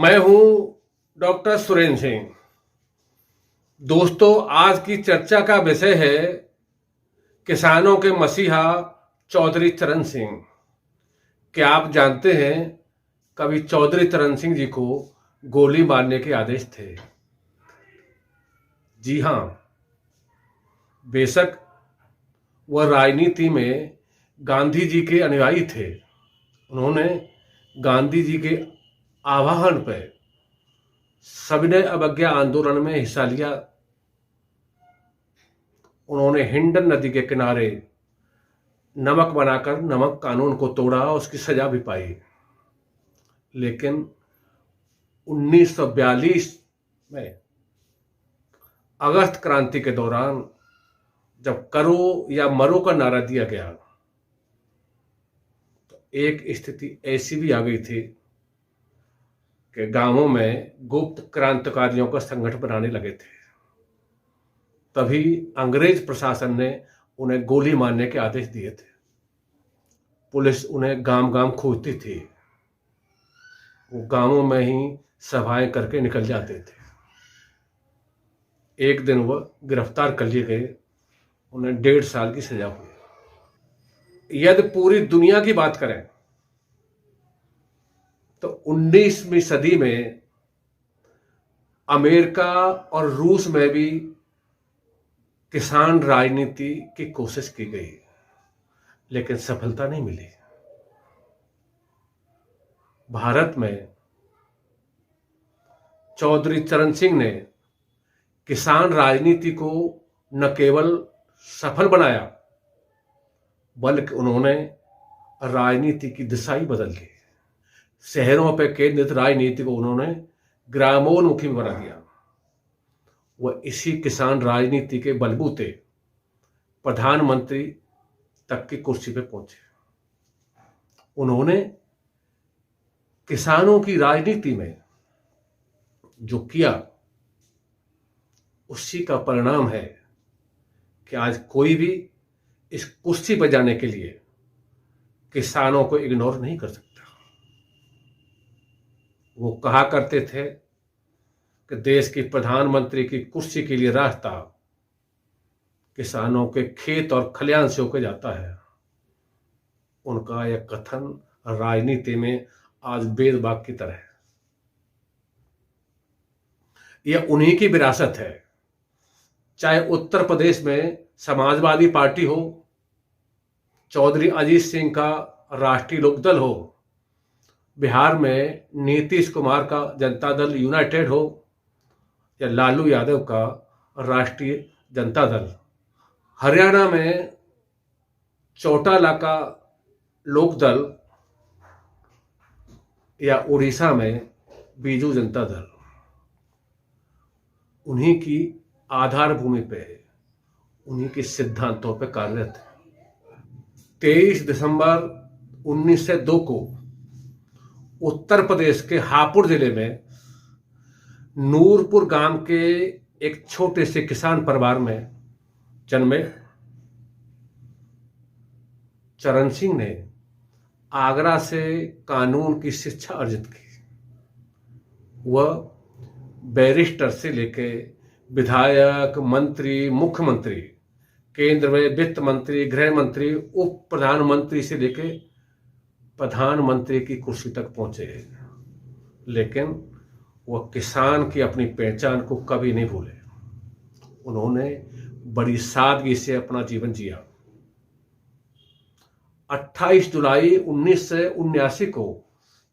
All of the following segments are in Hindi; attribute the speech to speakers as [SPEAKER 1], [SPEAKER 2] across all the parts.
[SPEAKER 1] मैं हूं डॉक्टर सुरेंद्र सिंह। दोस्तों, आज की चर्चा का विषय है किसानों के मसीहा चौधरी चरण सिंह। क्या आप जानते हैं, कभी चौधरी चरण सिंह जी को गोली मारने के आदेश थे? जी हां, बेशक वह राजनीति में गांधी जी के अनुयायी थे। उन्होंने गांधी जी के आह्वान पर सविनय अवज्ञा आंदोलन में हिस्सा लिया। उन्होंने हिंडन नदी के किनारे नमक बनाकर नमक कानून को तोड़ा और उसकी सजा भी पाई। लेकिन 1942 में अगस्त क्रांति के दौरान जब करो या मरो का नारा दिया गया, तो एक स्थिति ऐसी भी आ गई थी कि गांवों में गुप्त क्रांतिकारियों का संगठन बनाने लगे थे। तभी अंग्रेज प्रशासन ने उन्हें गोली मारने के आदेश दिए थे। पुलिस उन्हें गांव गांव खोजती थी। वो गांवों में ही सभाएं करके निकल जाते थे। एक दिन वह गिरफ्तार कर लिए गए। उन्हें 1.5 साल की सजा हुई। यदि पूरी दुनिया की बात करें तो 19वीं सदी में अमेरिका और रूस में भी किसान राजनीति की कोशिश की गई, लेकिन सफलता नहीं मिली। भारत में चौधरी चरण सिंह ने किसान राजनीति को न केवल सफल बनाया, बल्कि उन्होंने राजनीति की दिशा ही बदल दी। शहरों पर केंद्रित राजनीति को उन्होंने ग्रामोन्मुखी बना दिया। वह इसी किसान राजनीति के बलबूते प्रधानमंत्री तक की कुर्सी पर पहुंचे। उन्होंने किसानों की राजनीति में जो किया, उसी का परिणाम है कि आज कोई भी इस कुर्सी पर जाने के लिए किसानों को इग्नोर नहीं कर सकता। वो कहा करते थे कि देश की प्रधानमंत्री की कुर्सी के लिए रास्ता किसानों के खेत और खलियान से होकर जाता है। उनका यह कथन राजनीति में आज वेद वाक्य की तरह है। यह उन्हीं की विरासत है। चाहे उत्तर प्रदेश में समाजवादी पार्टी हो, चौधरी अजीत सिंह का राष्ट्रीय लोकदल हो, बिहार में नीतीश कुमार का जनता दल यूनाइटेड हो, या लालू यादव का राष्ट्रीय जनता दल, हरियाणा में चौटाला का लोकदल, या उड़ीसा में बीजू जनता दल, उन्हीं की आधार भूमि पे, उन्हीं के सिद्धांतों पे कार्यरत है। 23 दिसंबर 1902 को उत्तर प्रदेश के हापुड़ जिले में नूरपुर गांव के एक छोटे से किसान परिवार में जन्मे चरण सिंह ने आगरा से कानून की शिक्षा अर्जित की। वह बैरिस्टर से लेकर विधायक, मंत्री, मुख्यमंत्री, केंद्र में वित्त मंत्री, गृह मंत्री, उप प्रधानमंत्री से लेकर प्रधानमंत्री की कुर्सी तक पहुंचे। लेकिन वह किसान की अपनी पहचान को कभी नहीं भूले। उन्होंने बड़ी सादगी से अपना जीवन जिया। 28 जुलाई 1979 को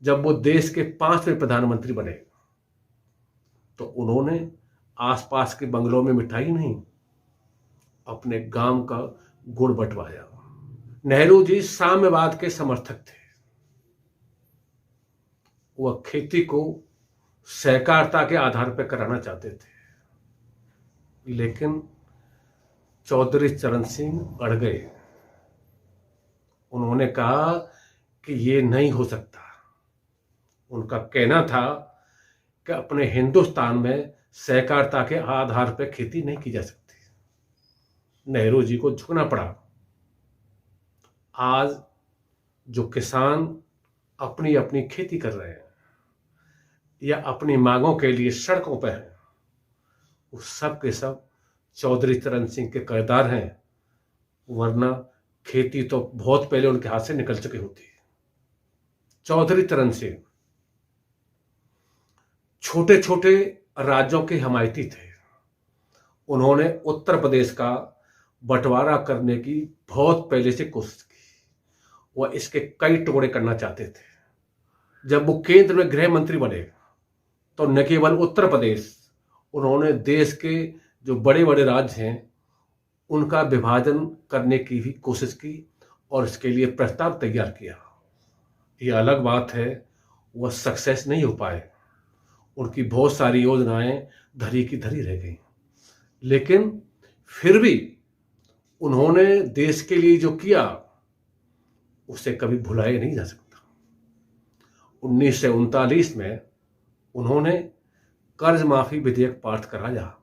[SPEAKER 1] जब वो देश के 5वें प्रधानमंत्री बने, तो उन्होंने आसपास के बंगलों में मिठाई नहीं, अपने गांव का गुड़ बंटवाया। नेहरू जी साम्यवाद के समर्थक थे। वह खेती को सहकारिता के आधार पर कराना चाहते थे, लेकिन चौधरी चरण सिंह अड़ गए। उन्होंने कहा कि ये नहीं हो सकता। उनका कहना था कि अपने हिंदुस्तान में सहकारिता के आधार पर खेती नहीं की जा सकती। नेहरू जी को झुकना पड़ा। आज जो किसान अपनी अपनी खेती कर रहे हैं, या अपनी मांगों के लिए सड़कों पर हैं, वो सब के सब चौधरी चरण सिंह के किरदार हैं, वरना खेती तो बहुत पहले उनके हाथ से निकल चुकी होती। चौधरी चरण सिंह छोटे छोटे राज्यों के हमायती थे। उन्होंने उत्तर प्रदेश का बंटवारा करने की बहुत पहले से कोशिश की। वह इसके कई टुकड़े करना चाहते थे। जब वो केंद्र में गृह मंत्री बने तो न केवल उत्तर प्रदेश, उन्होंने देश के जो बड़े बड़े राज्य हैं उनका विभाजन करने की भी कोशिश की और इसके लिए प्रस्ताव तैयार किया। यह अलग बात है, वह सक्सेस नहीं हो पाए। उनकी बहुत सारी योजनाएं धरी की धरी रह गई, लेकिन फिर भी उन्होंने देश के लिए जो किया उसे कभी भुलाया नहीं जा सकता। 1939 में उन्होंने कर्ज माफी विधेयक पास कराया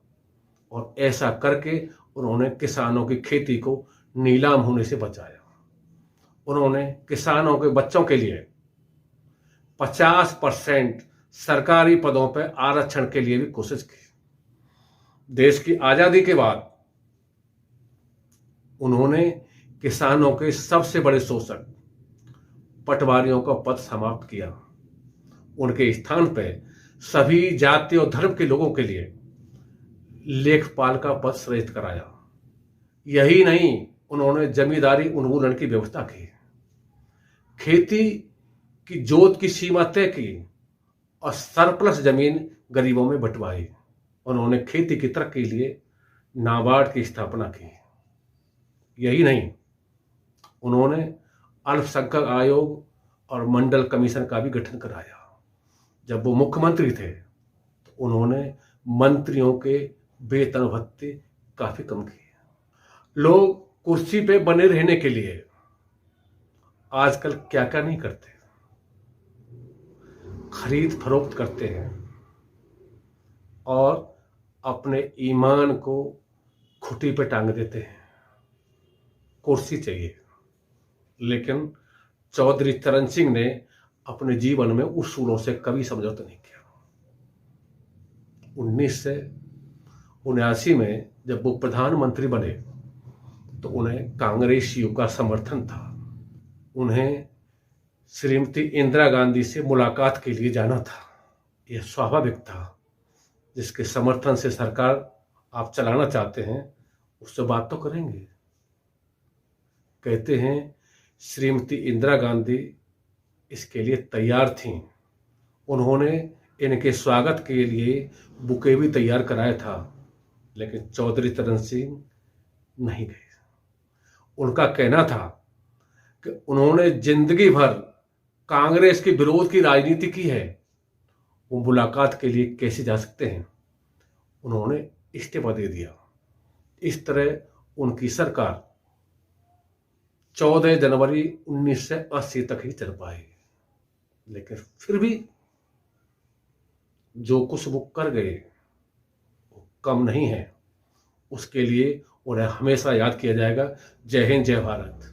[SPEAKER 1] और ऐसा करके उन्होंने किसानों की खेती को नीलाम होने से बचाया। उन्होंने किसानों के बच्चों के लिए 50% सरकारी पदों पर आरक्षण के लिए भी कोशिश की। देश की आजादी के बाद उन्होंने किसानों के सबसे बड़े शोषक पटवारियों का पद समाप्त किया। उनके स्थान पर सभी जाति और धर्म के लोगों के लिए लेखपाल का पद सृजित कराया। यही नहीं, उन्होंने जमींदारी उन्मूलन की व्यवस्था की, खेती की जोत की सीमा तय की और सरप्लस जमीन गरीबों में बंटवाई। उन्होंने खेती की तरक्की के लिए नाबार्ड की स्थापना की। यही नहीं, उन्होंने अल्पसंख्यक आयोग और मंडल कमीशन का भी गठन कराया। जब वो मुख्यमंत्री थे तो उन्होंने मंत्रियों के वेतन भत्ते काफी कम किए। लोग कुर्सी पे बने रहने के लिए आजकल क्या क्या नहीं करते, खरीद फरोख्त करते हैं और अपने ईमान को खुटी पे टांग देते हैं। कुर्सी चाहिए, लेकिन चौधरी चरण सिंह ने अपने जीवन में उसूलों से कभी समझौता नहीं किया। 1979 में जब वो प्रधानमंत्री बने तो उन्हें कांग्रेसियों का समर्थन था। उन्हें श्रीमती इंदिरा गांधी से मुलाकात के लिए जाना था। यह स्वाभाविक था, जिसके समर्थन से सरकार आप चलाना चाहते हैं उससे बात तो करेंगे। कहते हैं श्रीमती इंदिरा गांधी इसके लिए तैयार थीं। उन्होंने इनके स्वागत के लिए बुके भी तैयार कराया था, लेकिन चौधरी चरण सिंह नहीं गए। उनका कहना था कि उन्होंने जिंदगी भर कांग्रेस के विरोध की राजनीति की है, वो मुलाकात के लिए कैसे जा सकते हैं। उन्होंने इस्तीफा दे दिया। इस तरह उनकी सरकार 14 जनवरी 1980 तक ही चल पाई। लेकिन फिर भी जो कुछ वो कर गए वो कम नहीं है। उसके लिए उन्हें हमेशा याद किया जाएगा। जय हिंद, जय भारत।